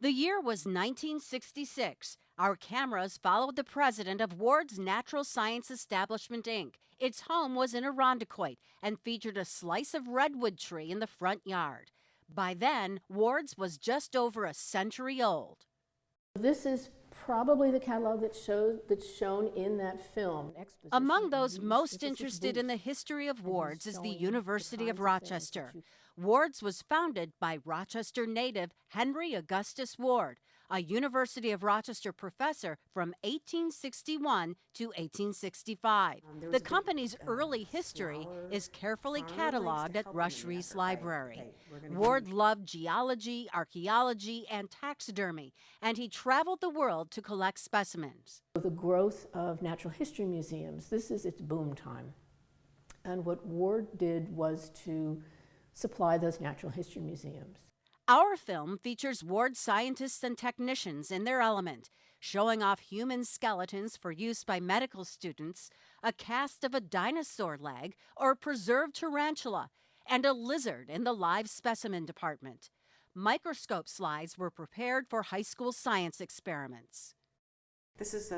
The year was 1966. Our cameras followed the president of Ward's Natural Science Establishment, Inc. Its home was in Irondequoit and featured a slice of redwood tree in the front yard. By then, Ward's was just over a century old. This is probably the catalog that's shown in that film. Among those most interested in the history of Ward's is the University of Rochester. Ward's was founded by Rochester native Henry Augustus Ward, a University of Rochester professor from 1861 to 1865. The company's early history is carefully cataloged at Rush Reese Library. Ward loved geology, archaeology, and taxidermy, and he traveled the world to collect specimens. The growth of natural history museums, this is its boom time. And what Ward did was to supply those natural history museums. Our film features Ward scientists and technicians in their element, showing off human skeletons for use by medical students, a cast of a dinosaur leg or preserved tarantula, and a lizard in the live specimen department. Microscope slides were prepared for high school science experiments. This is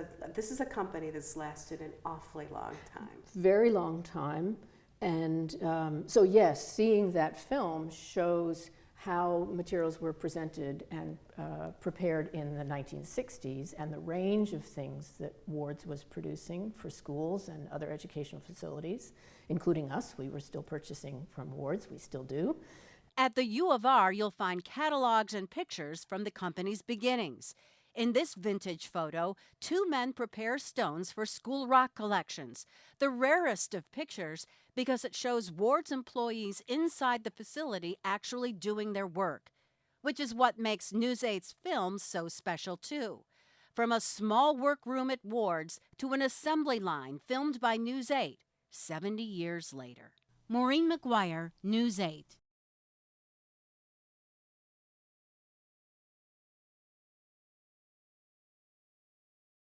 a company that's lasted an awfully long time. Very long time. And so yes, seeing that film shows how materials were presented and prepared in the 1960s and the range of things that Ward's was producing for schools and other educational facilities, including us. We were still purchasing from Ward's, we still do. At the U of R, you'll find catalogs and pictures from the company's beginnings. In this vintage photo, two men prepare stones for school rock collections, the rarest of pictures because it shows Ward's employees inside the facility actually doing their work, which is what makes News 8's film so special too. From a small workroom at Ward's to an assembly line filmed by News 8 70 years later. Maureen McGuire, News 8.